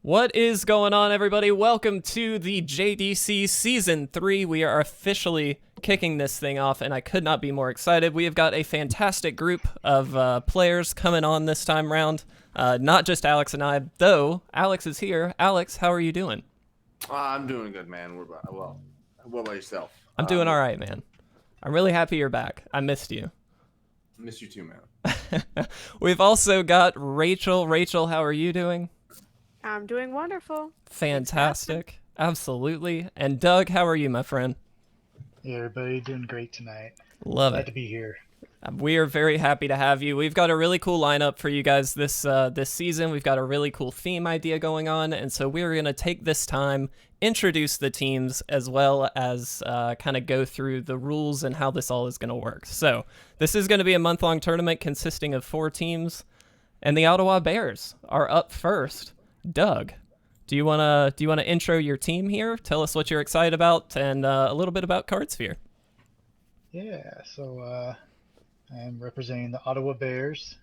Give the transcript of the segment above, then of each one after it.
What is going on, everybody? Welcome to the JDC Season 3. We are officially kicking this thing off, and I could not be more excited. We have got a fantastic group of players coming on this time round. Not just Alex and I, though Alex is here. Alex, how are you doing? I'm doing good, man. What about yourself? I'm doing all right, man. I'm really happy you're back. I missed you. Miss you too, man. We've also got Rachel. Rachel, how are you doing? I'm doing wonderful. Fantastic. Absolutely. And Doug, how are you, my friend? Hey everybody, doing great tonight. Love Glad it. to be here. We are very happy to have you. We've got a really cool lineup for you guys this season. We've got a really cool theme idea going on, and so we're going to take this time, introduce the teams, as well as kind of go through the rules and how this all is going to work. So this is going to be a month-long tournament consisting of 4 teams, and the Ottawa Bears are up first. Doug, do you wanna intro your team here? Tell us what you're excited about and a little bit about CARDSPHERE. Yeah, so I'm representing the Ottawa Bears.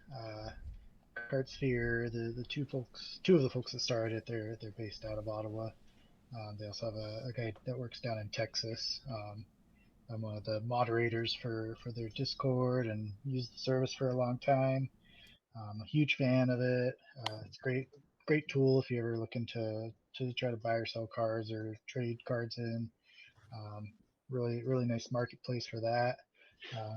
CARDSPHERE, the two of the folks that started it, they're based out of Ottawa. They also have a guy that works down in Texas. I'm one of the moderators for their Discord and used the service for a long time. I'm a huge fan of it. It's great tool if you're ever looking to try to buy or sell cards or trade cards in. Really nice marketplace for that.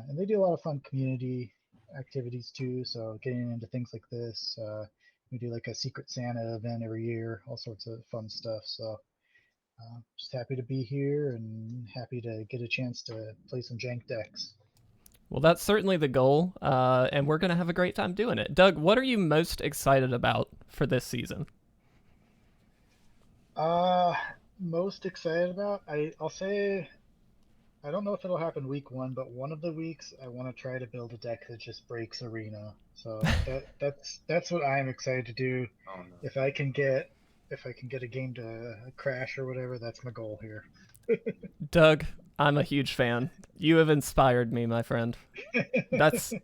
And they do a lot of fun community activities too. So getting into things like this, we do like a Secret Santa event every year, all sorts of fun stuff. So just happy to be here and happy to get a chance to play some jank decks. Well, that's certainly the goal, and we're going to have a great time doing it. Doug, what are you most excited about for this season? Most excited about? I'll say I don't know if it'll happen week 1, but one of the weeks I want to try to build a deck that just breaks arena. So that's what I'm excited to do. Oh no. If I can get a game to crash or whatever, that's my goal here. Doug, I'm a huge fan. You have inspired me, my friend.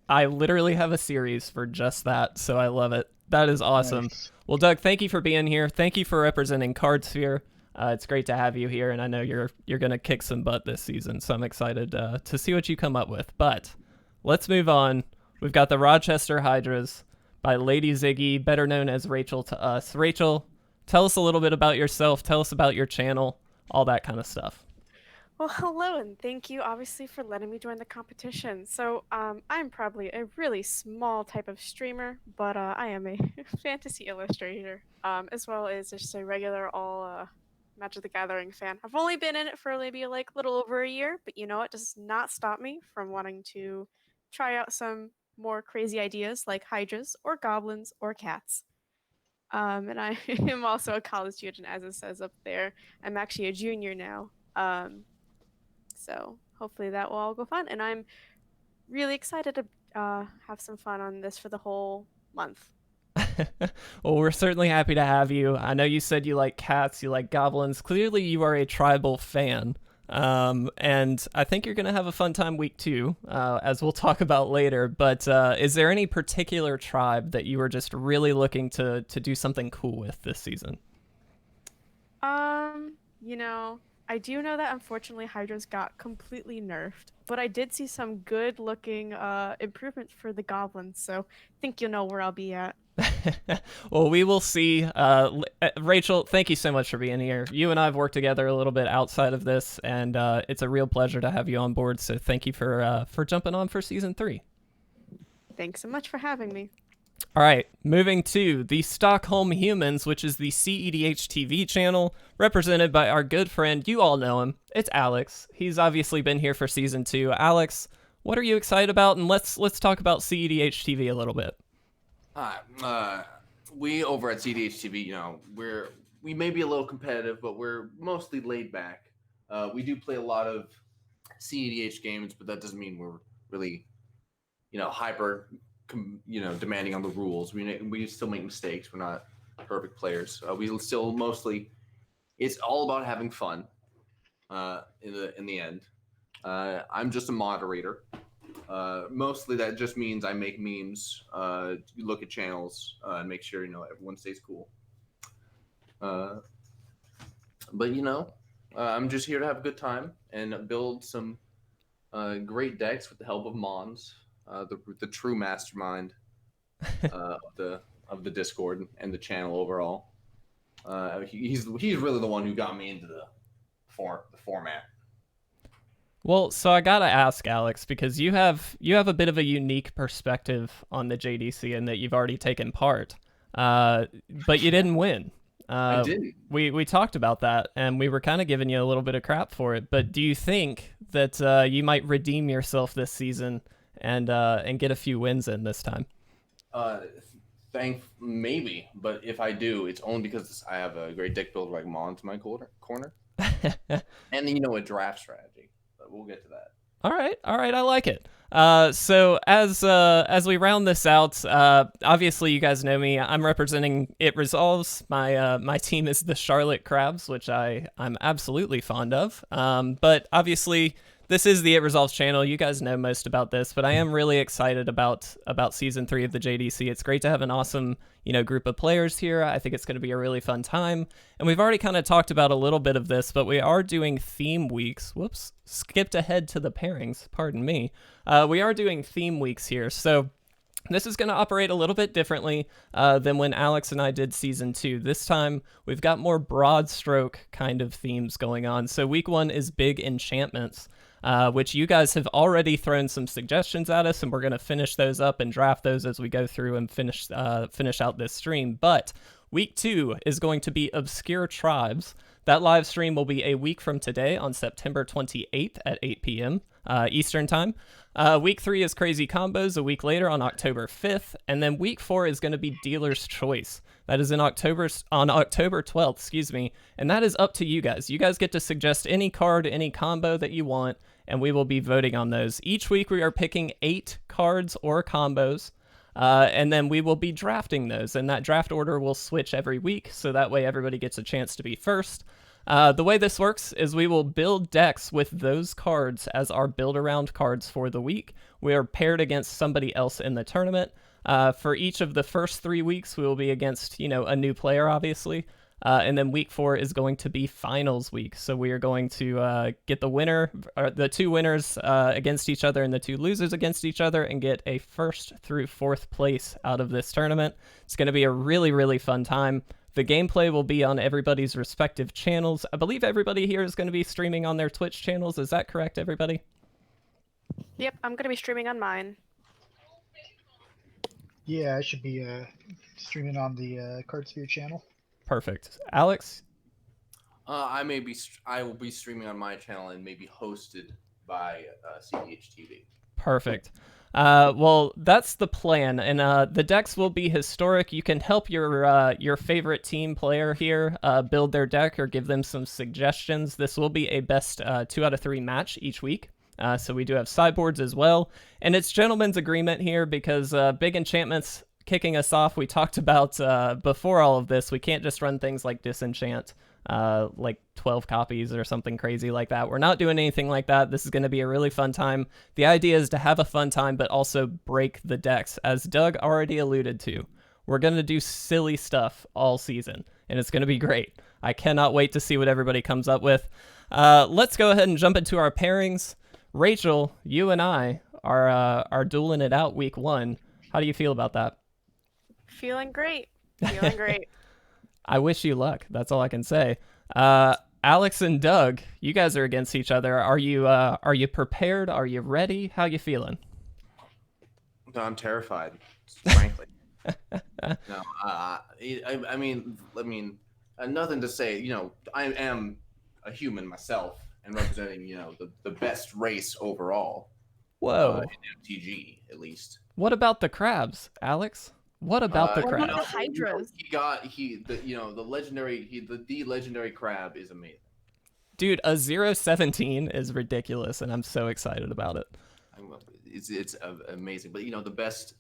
I literally have a series for just that, so I love it. That is awesome. Nice. Well, Doug, thank you for being here. Thank you for representing CARDSPHERE. It's great to have you here, and I know you're going to kick some butt this season, so I'm excited to see what you come up with. But let's move on. We've got the Rochester Hydras by LADYZIGGY, better known as Rachel to us. Rachel, tell us a little bit about yourself. Tell us about your channel, all that kind of stuff. Well, hello, and thank you, obviously, for letting me join the competition. So, I'm probably a really small type of streamer, but I am a fantasy illustrator, as well as just a regular Magic the Gathering fan. I've only been in it for maybe like a little over a year, but it does not stop me from wanting to try out some more crazy ideas like hydras or goblins or cats. And I am also a college student, as it says up there. I'm actually a junior now. So hopefully that will all go fun. And I'm really excited to have some fun on this for the whole month. Well, we're certainly happy to have you. I know you said you like cats, you like goblins. Clearly, you are a tribal fan. And I think you're going to have a fun time week 2, as we'll talk about later. But is there any particular tribe that you were just really looking to do something cool with this season? I do know that unfortunately Hydras got completely nerfed, but I did see some good looking improvements for the goblins, so I think you'll know where I'll be at. Well, we will see. Rachel, thank you so much for being here. You and I have worked together a little bit outside of this, and it's a real pleasure to have you on board. So thank you for jumping on for season 3. Thanks so much for having me. All right, moving to the Stockholm Humans, which is the CEDH TV channel, represented by our good friend, you all know him, it's Alex. He's obviously been here for season 2. Alex, what are you excited about? And let's talk about CEDH TV a little bit. We over at CDH TV, we may be a little competitive, but we're mostly laid back. We do play a lot of CEDH games, but that doesn't mean we're really, hyper, demanding on the rules. We still make mistakes. We're not perfect players. We still mostly, it's all about having fun. In the end, I'm just a moderator. Mostly that just means I make memes, look at channels, and make sure everyone stays cool. But I'm just here to have a good time and build some great decks with the help of Mons, the true mastermind of the Discord and the channel overall. He's really the one who got me into the format. Well, so I gotta ask, Alex, because you have a bit of a unique perspective on the JDC in that you've already taken part, but you didn't win. I didn't. We talked about that, and we were kind of giving you a little bit of crap for it. But do you think that you might redeem yourself this season and get a few wins in this time? Maybe, but if I do, it's only because I have a great deck builder like Mons in my corner, and a draft strategy. But we'll get to that. All right, I like it. So as we round this out, obviously you guys know me. I'm representing It Resolves. My team is the Charlotte Crabs, which I'm absolutely fond of. But obviously this is the It Resolves channel. You guys know most about this, but I am really excited about season 3 of the JDC. It's great to have an awesome group of players here. I think it's going to be a really fun time. And we've already kind of talked about a little bit of this, but we are doing theme weeks. Whoops, skipped ahead to the pairings. Pardon me. We are doing theme weeks here. So this is going to operate a little bit differently than when Alex and I did season 2. This time, we've got more broad stroke kind of themes going on. So week 1 is big enchantments, which you guys have already thrown some suggestions at us, and we're going to finish those up and draft those as we go through and finish out this stream. But week 2 is going to be Obscure Tribes. That live stream will be a week from today on September 28th at 8 p.m. Eastern Time. Week 3 is Crazy Combos a week later on October 5th. And then week 4 is going to be Dealer's Choice. That is on October 12th, excuse me. And that is up to you guys. You guys get to suggest any card, any combo that you want, and we will be voting on those. Each week we are picking 8 cards or combos. And then we will be drafting those, and that draft order will switch every week, so that way everybody gets a chance to be first. The way this works is we will build decks with those cards as our build-around cards for the week. We are paired against somebody else in the tournament. For each of the first 3 weeks, we will be against, a new player, obviously. And then week 4 is going to be finals week. So we are going to get the winner, or the 2 winners against each other and the 2 losers against each other, and get a 1st through 4th place out of this tournament. It's going to be a really, really fun time. The gameplay will be on everybody's respective channels. I believe everybody here is going to be streaming on their Twitch channels. Is that correct, everybody? Yep, I'm going to be streaming on mine. Yeah, I should be streaming on the CARDSPHERE channel. Perfect. Alex? I will be streaming on my channel and maybe hosted by CDH TV. Perfect. Well, that's the plan, and the decks will be historic. You can help your favorite team player here build their deck or give them some suggestions. This will be a best 2 out of 3 match each week. So we do have sideboards as well, and it's gentleman's agreement here because big enchantments kicking us off. We talked about before all of this, we can't just run things like disenchant, like 12 copies or something crazy like that. We're not doing anything like that. This is going to be a really fun time. The idea is to have a fun time, but also break the decks. As Doug already alluded to, we're going to do silly stuff all season, and it's going to be great. I cannot wait to see what everybody comes up with. Let's go ahead and jump into our pairings. Rachel, you and I are dueling it out week 1. How do you feel about that? Feeling great. Feeling great. I wish you luck. That's all I can say. Alex and Doug, you guys are against each other. Are you prepared? Are you ready? How you feeling? No, I'm terrified, frankly. No, I mean, nothing to say. I am a human myself and representing, the best race overall. Whoa. In MTG, at least. What about the crabs, Alex? What about the crabs? What about the hydras? The legendary crab is amazing. Dude, a 0-17 is ridiculous, and I'm so excited about it. It's amazing, but the best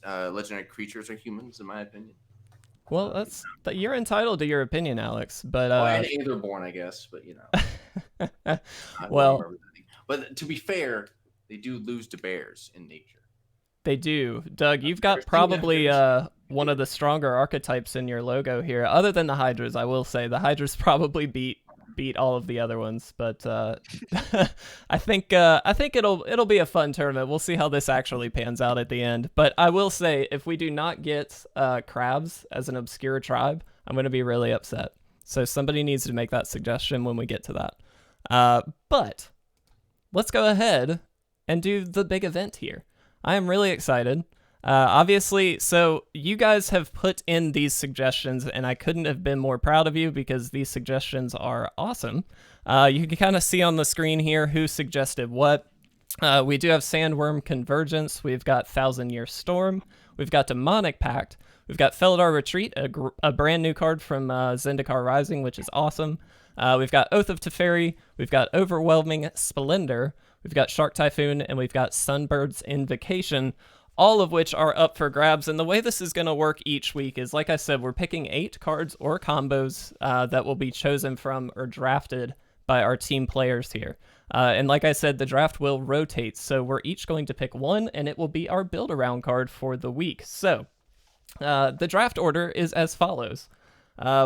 legendary creatures are humans, in my opinion. Well, you're entitled to your opinion, Alex. But and Aetherborn, I guess, but But to be fair, they do lose to bears in nature. They do. Doug, you've got Never seen probably that one of the stronger archetypes in your logo here. Other than the Hydras, I will say the Hydras probably beat all of the other ones, but I think it'll be a fun tournament. We'll see how this actually pans out at the end. But I will say, if we do not get crabs as an obscure tribe, I'm going to be really upset. So somebody needs to make that suggestion when we get to that. But let's go ahead and do the big event here. I am really excited. Obviously, so you guys have put in these suggestions, and I couldn't have been more proud of you because these suggestions are awesome. You can kind of see on the screen here who suggested what. We do have Sandworm Convergence. We've got Thousand Year Storm. We've got Demonic Pact. We've got Felidar Retreat, a brand new card from Zendikar Rising, which is awesome. We've got Oath of Teferi. We've got Overwhelming Splendor. We've got Shark Typhoon, and we've got Sunbird's Invocation, all of which are up for grabs. And the way this is going to work each week is, like I said, we're picking 8 cards or combos that will be chosen from or drafted by our team players here. And like I said, the draft will rotate, so we're each going to pick one, and it will be our build-around card for the week. So the draft order is as follows.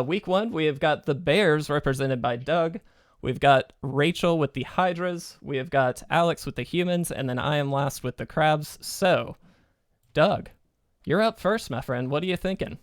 Week 1, we have got the Bears represented by Doug. We've got Rachel with the Hydras. We have got Alex with the Humans, and then I am last with the Crabs. So, Doug, you're up first, my friend. What are you thinking?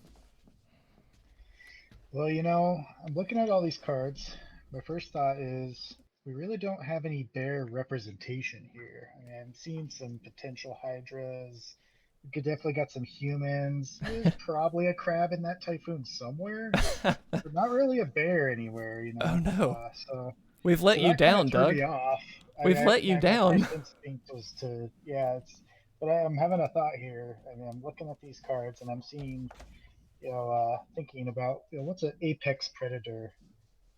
Well, you know, I'm looking at all these cards. My first thought is we really don't have any bear representation here. I mean, I'm seeing some potential Hydras. We could definitely got some humans. There's probably a crab in that typhoon somewhere. But not really a bear anywhere, you know. Oh, no. So We've let you down, Doug. We've let you down. My first instinct was to, but I'm having a thought here. I mean, I'm looking at these cards and I'm seeing, thinking about, what's an apex predator?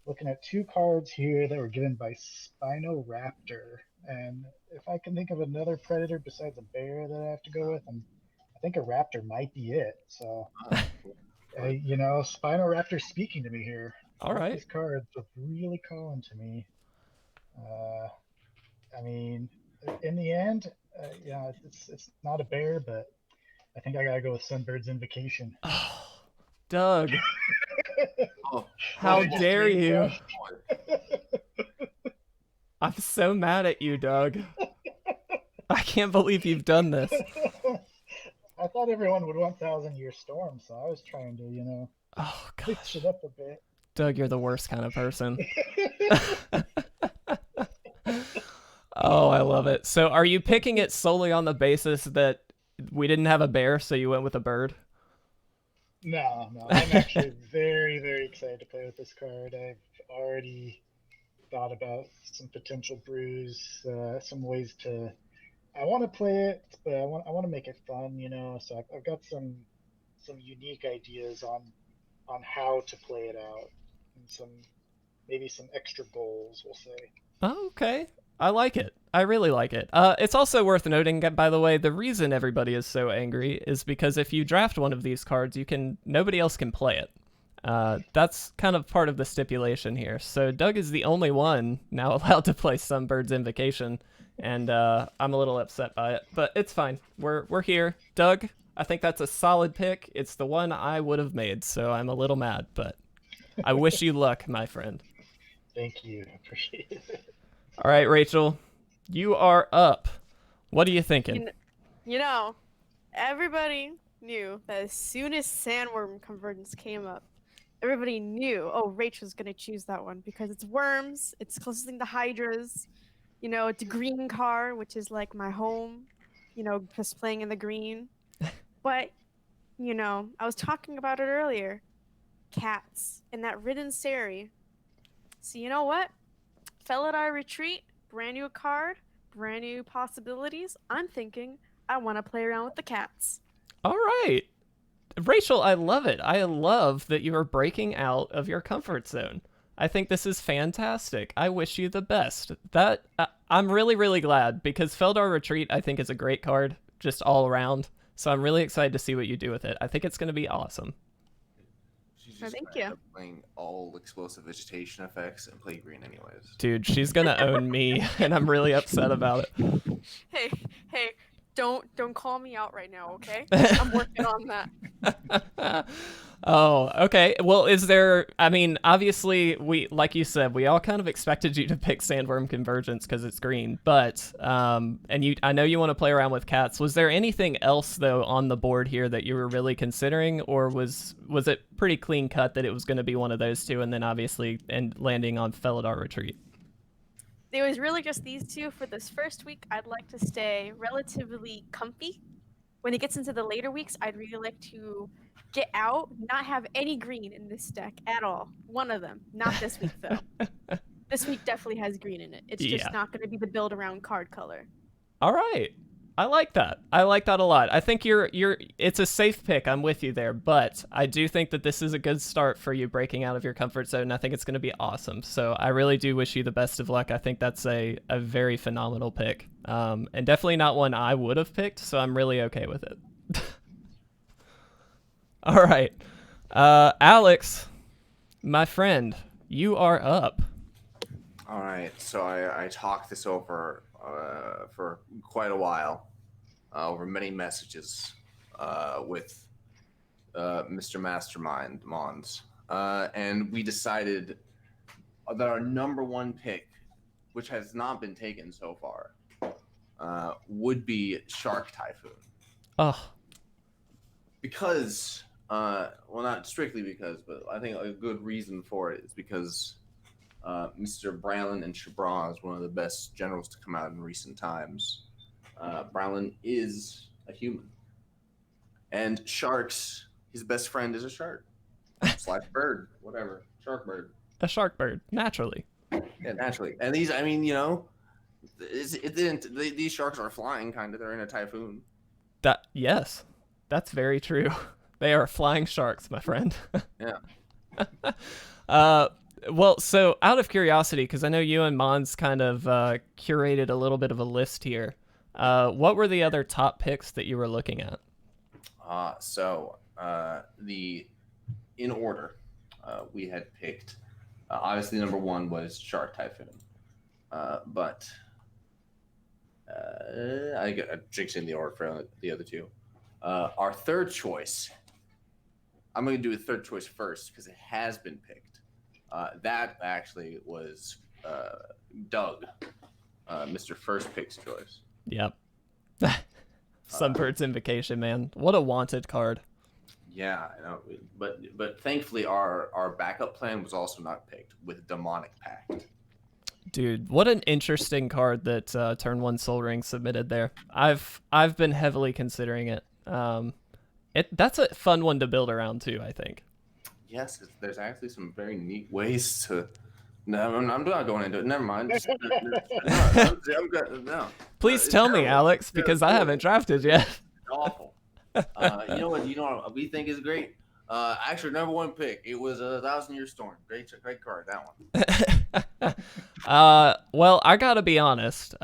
Looking at 2 cards here that were given by Spinoraptor. And if I can think of another predator besides a bear that I have to go with, I think a raptor might be it. So, Spinoraptor speaking to me here. All right. These cards are really calling to me. I mean, in the end, it's not a bear, but I think I gotta go with Sunbird's Invocation. Oh, Doug. Oh, How dare you? I'm so mad at you, Doug. I can't believe you've done this. I thought everyone would want Thousand Year Storm, so I was trying to, Oh, fix gosh. it up a bit. Doug, you're the worst kind of person. Oh, I love it. So are you picking it solely on the basis that we didn't have a bear, so you went with a bird? No. I'm actually very, very excited to play with this card. I've already thought about some potential brews, some ways to. I want to play it, but I want to make it fun, So I've got some unique ideas on how to play it out, and maybe some extra goals, we'll say. Oh, okay. I like it. I really like it. It's also worth noting, by the way, the reason everybody is so angry is because if you draft one of these cards, nobody else can play it. That's kind of part of the stipulation here. So Doug is the only one now allowed to play Sunbird's Invocation, and I'm a little upset by it, but it's fine. We're here. Doug, I think that's a solid pick. It's the one I would have made, so I'm a little mad, but I wish you luck, my friend. Thank you. Appreciate it. All right, Rachel, you are up. What are you thinking? Everybody knew that as soon as Sandworm Convergence came up, everybody knew, Rachel's going to choose that one because it's worms, it's closest thing to Hydras, it's a green card, which is like my home, just playing in the green. But, I was talking about it earlier. Cats and that Ridden Seri. So you know what? Felidar Retreat, brand new card, brand new possibilities. I'm thinking I want to play around with the cats. All right. Rachel, I love it. I love that you are breaking out of your comfort zone. I think this is fantastic. I wish you the best. I'm really, really glad because Felidar Retreat, I think, is a great card just all around. So I'm really excited to see what you do with it. I think it's going to be awesome. She's just thank gonna end you. up playing all explosive vegetation effects and play green anyways. Dude, she's going to own me, and I'm really upset about it. Hey, Don't call me out right now, okay? I'm working on that. Oh, okay. Well, is there, I mean, obviously like you said, we all kind of expected you to pick Sandworm Convergence because it's green, but, I know you want to play around with cats. Was there anything else though on the board here that you were really considering, or was it pretty clean cut that it was going to be one of those two and then obviously landing on Felidar Retreat? It was really just these two for this first week. I'd like to stay relatively comfy. When it gets into the later weeks, I'd really like to get out, not have any green in this deck at all. One of them. Not this week, though. This week definitely has green in it. It's just not going to be the build around card color. All right. I like that. I like that a lot. I think it's a safe pick. I'm with you there, but I do think that this is a good start for you breaking out of your comfort zone. I think it's going to be awesome. So I really do wish you the best of luck. I think that's a very phenomenal pick. And definitely not one I would have picked, so I'm really okay with it. All right. Alex, my friend, you are up. All right. So I talked this over for quite a while, over many messages with Mr. Mastermind Mons, and we decided that our number one pick, which has not been taken so far, would be Shark Typhoon. Oh. Because, well, not strictly because, but I think a good reason for it is because Mr. Bralin and Shabra is one of the best generals to come out in recent times. Bralin is a human. And sharks, his best friend is a shark. / bird, whatever. Shark bird. A shark bird, naturally. Yeah, naturally. And these, I mean, these sharks are flying, kind of. They're in a typhoon. Yes, that's very true. They are flying sharks, my friend. Yeah. Well, so out of curiosity, because I know you and Mons kind of curated a little bit of a list here, what were the other top picks that you were looking at? In order, we had picked, obviously number one was Shark Typhoon, but I got jinxing the order for the other two. Our third choice, I'm going to do a third choice first because it has been picked. That actually was Doug, Mr. First Pick's choice. Yep. Sunbird's Invocation, man. What a wanted card. Yeah, I know. But thankfully our backup plan was also not picked with Demonic Pact. Dude, what an interesting card that Turn 1 Sol Ring submitted there. I've been heavily considering it. That's a fun one to build around too, I think. Yes, there's actually some very neat ways to. No, I'm not going into it. Never mind. No. Please tell me, Alex, because I haven't drafted yet. Awful. You know what we think is great? Actually, number one pick. It was a 1,000-Year Storm. Great card, that one. Well, I gotta be honest.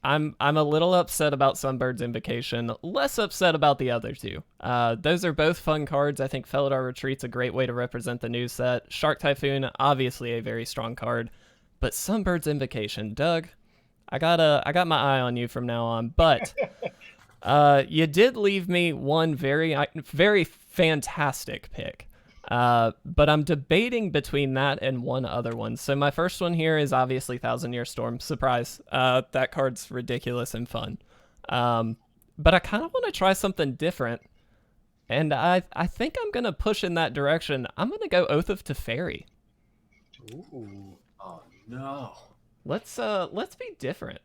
I'm a little upset about Sunbird's Invocation, less upset about the other two. Those are both fun cards. I think Felidar Retreat's a great way to represent the new set. Shark Typhoon, obviously a very strong card, but Sunbird's Invocation, Doug, I got my eye on you from now on. But you did leave me one very fantastic pick. But I'm debating between that and one other one. So my first one here is obviously 1,000-Year Storm. Surprise. That card's ridiculous and fun. But I kind of want to try something different. And I think I'm going to push in that direction. I'm going to go Oath of Teferi. Ooh. Oh, no. Let's be different.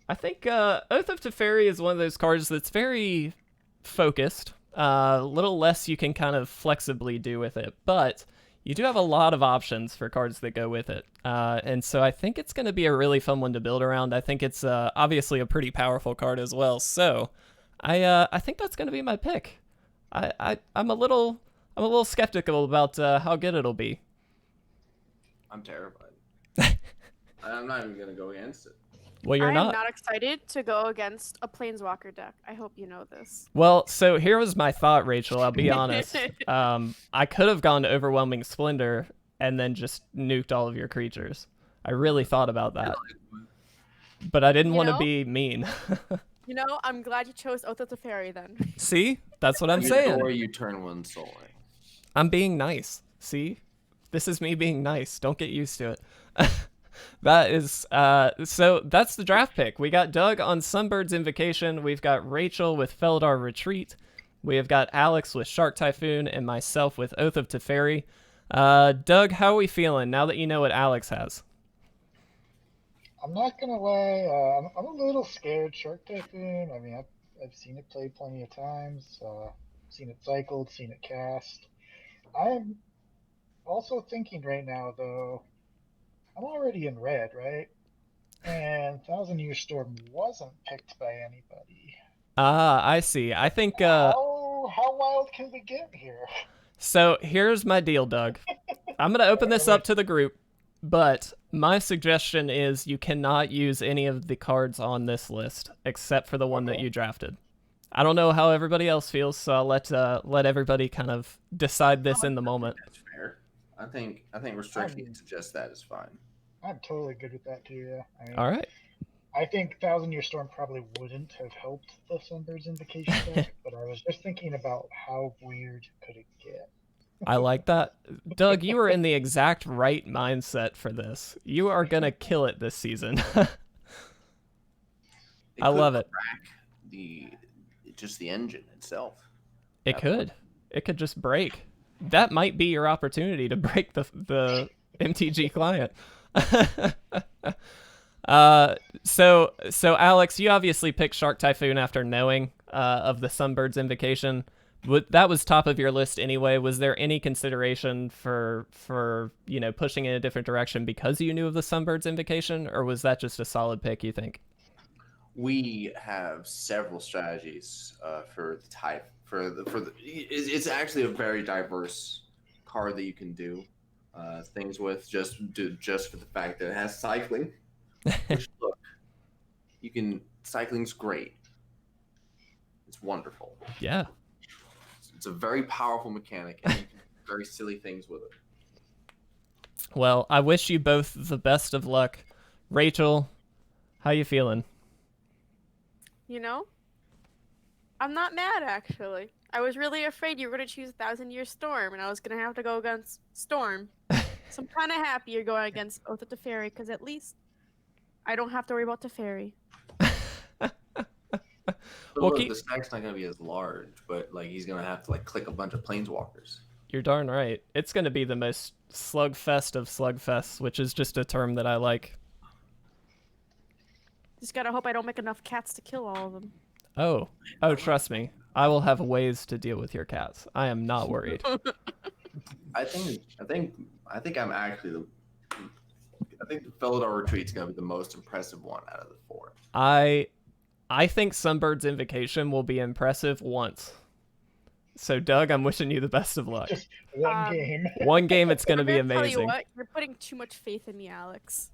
I think Oath of Teferi is one of those cards that's very focused. A little less you can kind of flexibly do with it, but you do have a lot of options for cards that go with it. And so I think it's going to be a really fun one to build around. I think it's obviously a pretty powerful card as well. So I think that's going to be my pick. I'm a little skeptical about how good it'll be. I'm terrified. I'm not even going to go against it. Well, you're not. I'm not excited to go against a Planeswalker deck. I hope you know this. Well, so here was my thought, Rachel. I'll be honest. I could have gone to Overwhelming Splendor and then just nuked all of your creatures. I really thought about that. But I didn't want to be mean. You know, I'm glad you chose Oath of the Fairy then. See? That's what I'm Or saying. you turn one soul ring. I'm being nice. See? This is me being nice. Don't get used to it. That is, so that's the draft pick. We got Doug on Sunbird's Invocation. We've got Rachel with Feldar Retreat. We have got Alex with Shark Typhoon and myself with Oath of Teferi. Doug, how are we feeling now that you know what Alex has? I'm not gonna lie, I'm a little scared. Shark Typhoon. I mean, I've seen it played plenty of times. Seen it cycled, seen it cast. I'm also thinking right now, though, I'm already in red, right? And Thousand Year Storm wasn't picked by anybody. Ah, I see. I think, How wild can we get here? so here's my deal, Doug. I'm going to open this up to the group, but my suggestion is you cannot use any of the cards on this list except for the one that you drafted. I don't know how everybody else feels, so I'll let everybody kind of decide this in the moment. That's fair. I think restricting it to just that is fine. I'm totally good with that too. Yeah. I mean, All right. I think Thousand Year Storm probably wouldn't have helped the Sunbird's Invocation deck, but I was just thinking about how weird could it get. I like that. Doug, you are in the exact right mindset for this. You are going to kill it this season. I love it. Just the engine itself. It could. It could just break. That might be your opportunity to break the MTG client. So Alex, you obviously picked Shark Typhoon after knowing of the Sunbird's Invocation. That was top of your list anyway. Was there any consideration for pushing in a different direction because you knew of the Sunbird's Invocation, or was that just a solid pick, you think? We have several strategies for the type. It's actually a very diverse card that you can do things with just for the fact that it has cycling. Which, look, cycling's great. It's wonderful. Yeah. It's a very powerful mechanic, and you can do very silly things with it. Well, I wish you both the best of luck. Rachel, how you feeling? You know, I'm not mad actually. I was really afraid you were going to choose Thousand Year Storm, and I was going to have to go against Storm. So I'm kind of happy you're going against Oath of the Fairy, because at least I don't have to worry about the fairy. Well, look, the stack's not going to be as large, but he's going to have to click a bunch of planeswalkers. You're darn right. It's going to be the most slugfest of slugfests, which is just a term that I like. Just gotta hope I don't make enough cats to kill all of them. Oh, trust me. I will have ways to deal with your cats. I am not worried. I think I'm actually I think the Feldar Retreat's going to be the most impressive one out of the four. I think Sunbird's Invocation will be impressive once. So, Doug, I'm wishing you the best of luck. Just one game. One game, it's going to be I'm gonna amazing. Tell you what, you're putting too much faith in me, Alex.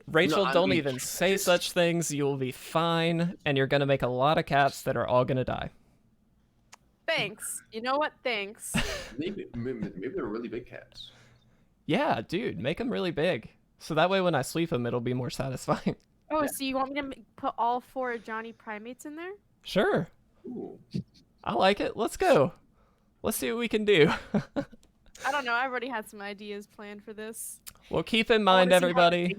Rachel, don't even say such things. You will be fine, and you're going to make a lot of cats that are all going to die. Thanks. You know what? Thanks. Maybe they're really big cats. Yeah, dude, make them really big. So that way when I sweep them, it'll be more satisfying. Oh, yeah. So you want me to put all 4 Johnny Primates in there? Sure. Ooh. I like it. Let's go. Let's see what we can do. I don't know. I've already had some ideas planned for this. Well, keep in mind, everybody.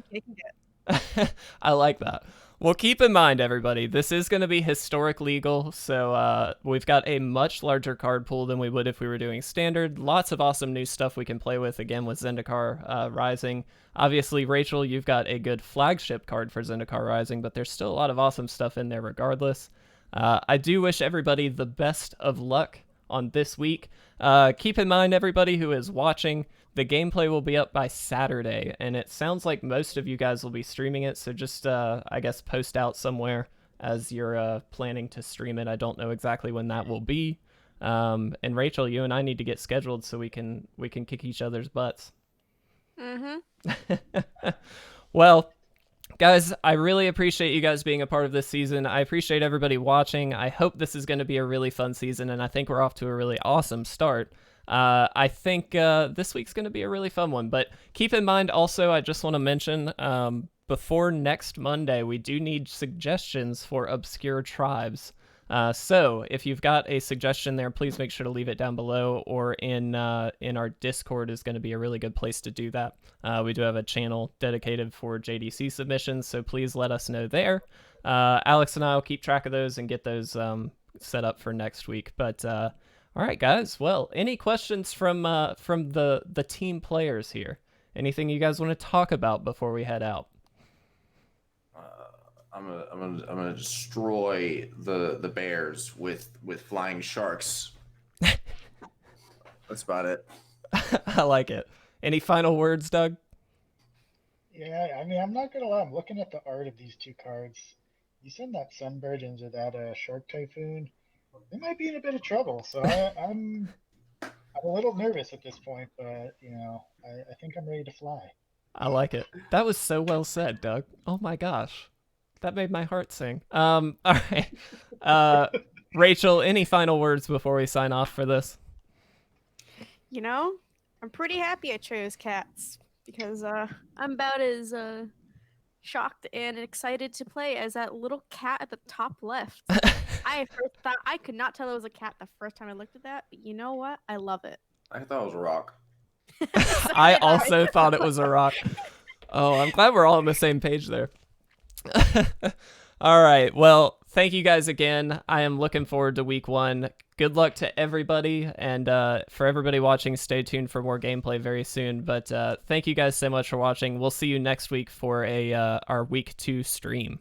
I like that. Well, keep in mind, everybody, this is going to be historic legal, so we've got a much larger card pool than we would if we were doing standard. Lots of awesome new stuff we can play with, again, with Zendikar Rising. Obviously, Rachel, you've got a good flagship card for Zendikar Rising, but there's still a lot of awesome stuff in there regardless. I do wish everybody the best of luck on this week. Keep in mind, everybody who is watching, the gameplay will be up by Saturday, and it sounds like most of you guys will be streaming it, so just, I guess, post out somewhere as you're planning to stream it. I don't know exactly when that will be. And Rachel, you and I need to get scheduled so we can kick each other's butts. Mm-hmm. Well, guys, I really appreciate you guys being a part of this season. I appreciate everybody watching. I hope this is going to be a really fun season, and I think we're off to a really awesome start. I think this week's going to be a really fun one, but keep in mind also, I just want to mention, before next Monday, we do need suggestions for obscure tribes. So if you've got a suggestion there, please make sure to leave it down below, or in our Discord is going to be a really good place to do that. We do have a channel dedicated for JDC submissions, so please let us know there. Alex and I will keep track of those and get those set up for next week. But all right, guys. Well, any questions from the team players here? Anything you guys want to talk about before we head out? I'm gonna destroy the bears with flying sharks. That's about it. I like it. Any final words, Doug? Yeah, I mean, I'm not gonna lie. I'm looking at the art of these two cards. You send that Sunbird into that Shark Typhoon, they might be in a bit of trouble. So I'm a little nervous at this point, but you know, I think I'm ready to fly. I like it. That was so well said, Doug. Oh my gosh. That made my heart sing. All right. Rachel, any final words before we sign off for this? You know, I'm pretty happy I chose cats because I'm about as shocked and excited to play as that little cat at the top left. I first thought I could not tell it was a cat the first time I looked at that, but you know what? I love it. I thought it was a rock. I also thought it was a rock. Oh, I'm glad we're all on the same page there. All right. Well, thank you guys again. I am looking forward to week 1. Good luck to everybody. And for everybody watching, stay tuned for more gameplay very soon. But thank you guys so much for watching. We'll see you next week for our week 2 stream.